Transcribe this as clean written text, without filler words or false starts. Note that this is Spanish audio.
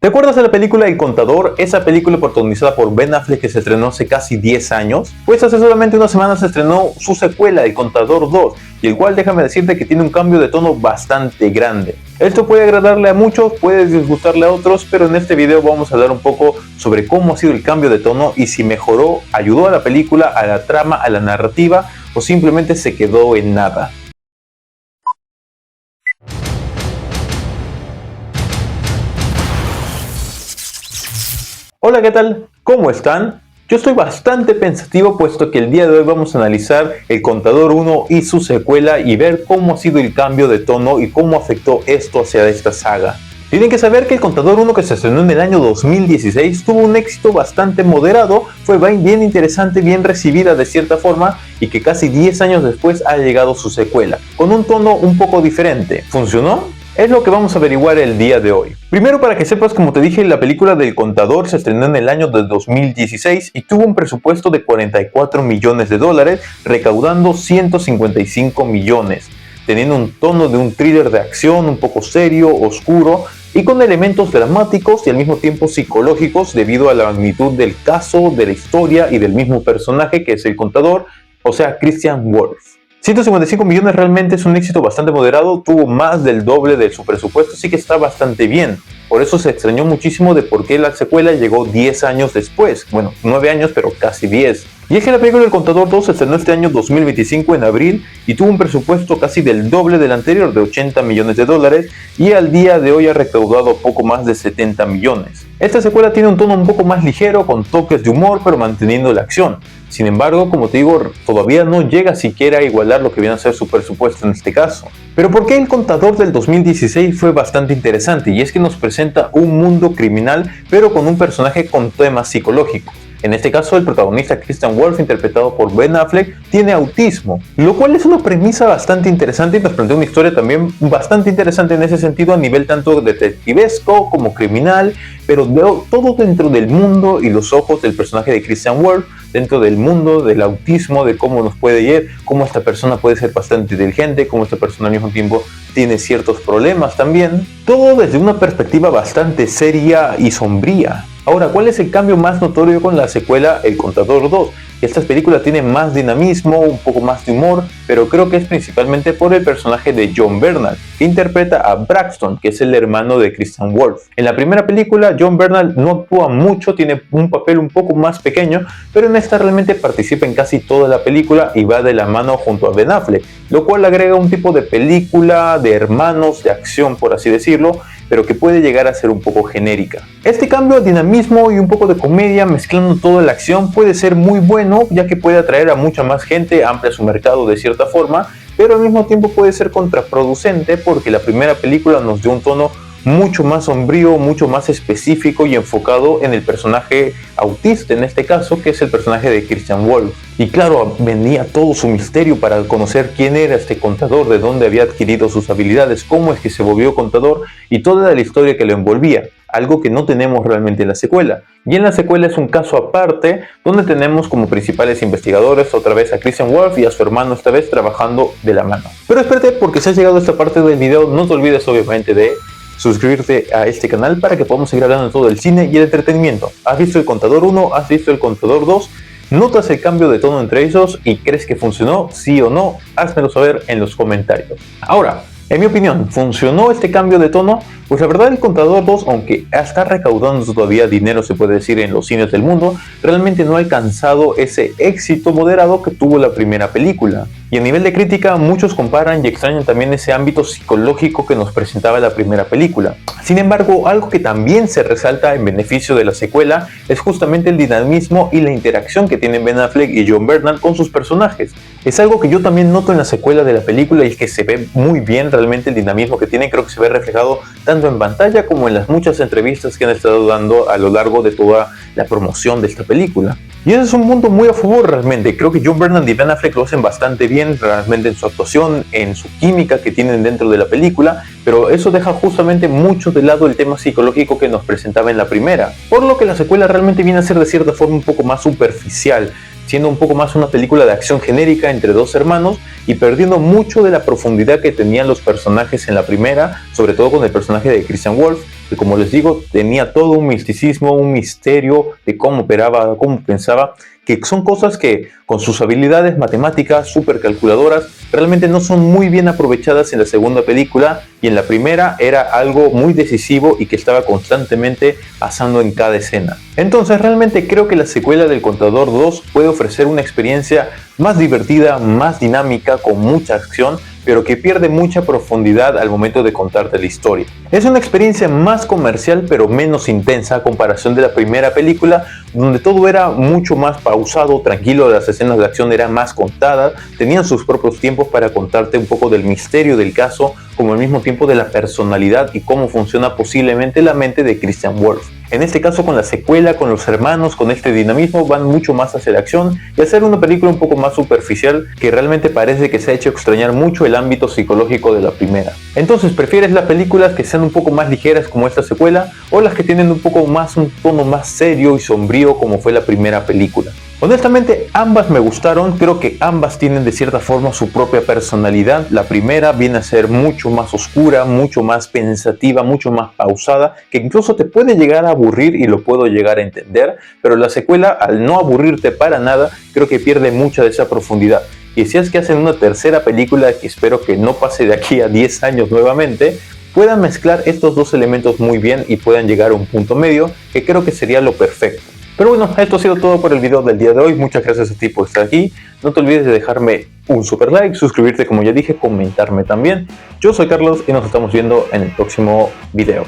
¿Recuerdas de la película El Contador? Esa película protagonizada por Ben Affleck que se estrenó hace casi 10 años. Pues hace solamente unas semanas se estrenó su secuela, El Contador 2, y el cual déjame decirte que tiene un cambio de tono bastante grande. Esto puede agradarle a muchos, puede disgustarle a otros, pero en este video vamos a hablar un poco sobre cómo ha sido el cambio de tono y si mejoró, ayudó a la película, a la trama, a la narrativa o simplemente se quedó en nada. Hola, ¿qué tal? ¿Cómo están? Yo estoy bastante pensativo puesto que el día de hoy vamos a analizar El Contador 1 y su secuela y ver cómo ha sido el cambio de tono y cómo afectó esto hacia esta saga. Tienen que saber que El Contador 1, que se estrenó en el año 2016, tuvo un éxito bastante moderado, fue bien interesante, bien recibida de cierta forma, y que casi 10 años después ha llegado su secuela, con un tono un poco diferente. ¿Funcionó? Es lo que vamos a averiguar el día de hoy. Primero, para que sepas, como te dije, la película del Contador se estrenó en el año de 2016 y tuvo un presupuesto de $44 millones, recaudando 155 millones, teniendo un tono de un thriller de acción un poco serio, oscuro y con elementos dramáticos y al mismo tiempo psicológicos debido a la magnitud del caso, de la historia y del mismo personaje que es el Contador, o sea, Christian Wolff. 155 millones realmente es un éxito bastante moderado, tuvo más del doble de su presupuesto, así que está bastante bien. Por eso se extrañó muchísimo de por qué la secuela llegó 10 años después. Bueno, 9 años, pero casi 10. Y es que la película del Contador 2 se estrenó este año 2025 en abril y tuvo un presupuesto casi del doble del anterior, de $80 millones, y al día de hoy ha recaudado poco más de 70 millones. Esta secuela tiene un tono un poco más ligero, con toques de humor, pero manteniendo la acción. Sin embargo, como te digo, todavía no llega siquiera a igualar lo que viene a ser su presupuesto en este caso. Pero ¿por qué El Contador del 2016 fue bastante interesante? Y es que nos presenta un mundo criminal, pero con un personaje con temas psicológicos. En este caso, el protagonista Christian Wolff, interpretado por Ben Affleck, tiene autismo, lo cual es una premisa bastante interesante y nos plantea una historia también bastante interesante en ese sentido a nivel tanto detectivesco como criminal, pero todo dentro del mundo y los ojos del personaje de Christian Wolff, dentro del mundo del autismo, de cómo nos puede ir, cómo esta persona puede ser bastante inteligente, cómo esta persona al mismo tiempo tiene ciertos problemas también, todo desde una perspectiva bastante seria y sombría. Ahora, ¿cuál es el cambio más notorio con la secuela El Contador 2? Esta película tiene más dinamismo, un poco más de humor, pero creo que es principalmente por el personaje de Jon Bernthal, que interpreta a Braxton, que es el hermano de Christian Wolff. En la primera película, Jon Bernthal no actúa mucho, tiene un papel un poco más pequeño, pero en esta realmente participa en casi toda la película y va de la mano junto a Ben Affleck, lo cual agrega un tipo de película de hermanos, de acción por así decirlo, pero que puede llegar a ser un poco genérica. Este cambio de dinamismo y un poco de comedia mezclando toda la acción puede ser muy bueno, ya que puede atraer a mucha más gente, amplia su mercado de cierta forma, pero al mismo tiempo puede ser contraproducente porque la primera película nos dio un tono mucho más sombrío, mucho más específico y enfocado en el personaje autista, en este caso, que es el personaje de Christian Wolff. Y claro, venía todo su misterio para conocer quién era este contador, de dónde había adquirido sus habilidades, cómo es que se volvió contador y toda la historia que lo envolvía, algo que no tenemos realmente en la secuela. Y en la secuela es un caso aparte, donde tenemos como principales investigadores otra vez a Christian Wolff y a su hermano esta vez trabajando de la mano. Pero espérate, porque si has llegado a esta parte del video, no te olvides obviamente de suscribirte a este canal para que podamos seguir hablando de todo el cine y el entretenimiento. ¿Has visto El Contador 1? ¿Has visto El Contador 2? ¿Notas el cambio de tono entre ellos y crees que funcionó? ¿Sí o no? Házmelo saber en los comentarios. Ahora, en mi opinión, ¿funcionó este cambio de tono? Pues la verdad, El Contador 2, aunque está recaudando todavía dinero, se puede decir, en los cines del mundo, realmente no ha alcanzado ese éxito moderado que tuvo la primera película. Y a nivel de crítica, muchos comparan y extrañan también ese ámbito psicológico que nos presentaba la primera película. Sin embargo, algo que también se resalta en beneficio de la secuela es justamente el dinamismo y la interacción que tienen Ben Affleck y Jon Bernthal con sus personajes. Es algo que yo también noto en la secuela de la película y que se ve muy bien realmente el dinamismo que tienen, creo que se ve reflejado tanto en pantalla como en las muchas entrevistas que han estado dando a lo largo de toda la promoción de esta película. Y ese es un mundo muy a favor realmente. Creo que Jon Bernthal y Ben Affleck lo hacen bastante bien realmente en su actuación, en su química que tienen dentro de la película, pero eso deja justamente mucho de lado el tema psicológico que nos presentaba en la primera, por lo que la secuela realmente viene a ser de cierta forma un poco más superficial, siendo un poco más una película de acción genérica entre dos hermanos y perdiendo mucho de la profundidad que tenían los personajes en la primera, sobre todo con el personaje de Christian Wolff, que, como les digo, tenía todo un misticismo, un misterio de cómo operaba, cómo pensaba, que son cosas que con sus habilidades matemáticas supercalculadoras realmente no son muy bien aprovechadas en la segunda película, y en la primera era algo muy decisivo y que estaba constantemente pasando en cada escena. Entonces realmente creo que la secuela del Contador 2 puede ofrecer una experiencia más divertida, más dinámica, con mucha acción, pero que pierde mucha profundidad al momento de contarte la historia. Es una experiencia más comercial pero menos intensa a comparación de la primera película, donde todo era mucho más pausado, tranquilo, las escenas de acción eran más contadas, tenían sus propios tiempos para contarte un poco del misterio del caso, como al mismo tiempo de la personalidad y cómo funciona posiblemente la mente de Christian Wolff. En este caso, con la secuela, con los hermanos, con este dinamismo, van mucho más hacia la acción y hacer una película un poco más superficial, que realmente parece que se ha hecho extrañar mucho el ámbito psicológico de la primera. Entonces, ¿prefieres las películas que sean un poco más ligeras como esta secuela, o las que tienen un tono más serio y sombrío como fue la primera película? Honestamente, ambas me gustaron, creo que ambas tienen de cierta forma su propia personalidad. La primera viene a ser mucho más oscura, mucho más pensativa, mucho más pausada, que incluso te puede llegar a aburrir y lo puedo llegar a entender, pero la secuela, al no aburrirte para nada, creo que pierde mucha de esa profundidad. Y si es que hacen una tercera película, que espero que no pase de aquí a 10 años nuevamente, puedan mezclar estos dos elementos muy bien y puedan llegar a un punto medio, que creo que sería lo perfecto. Pero bueno, esto ha sido todo por el video del día de hoy. Muchas gracias a ti por estar aquí. No te olvides de dejarme un super like, suscribirte como ya dije, comentarme también. Yo soy Carlos y nos estamos viendo en el próximo video.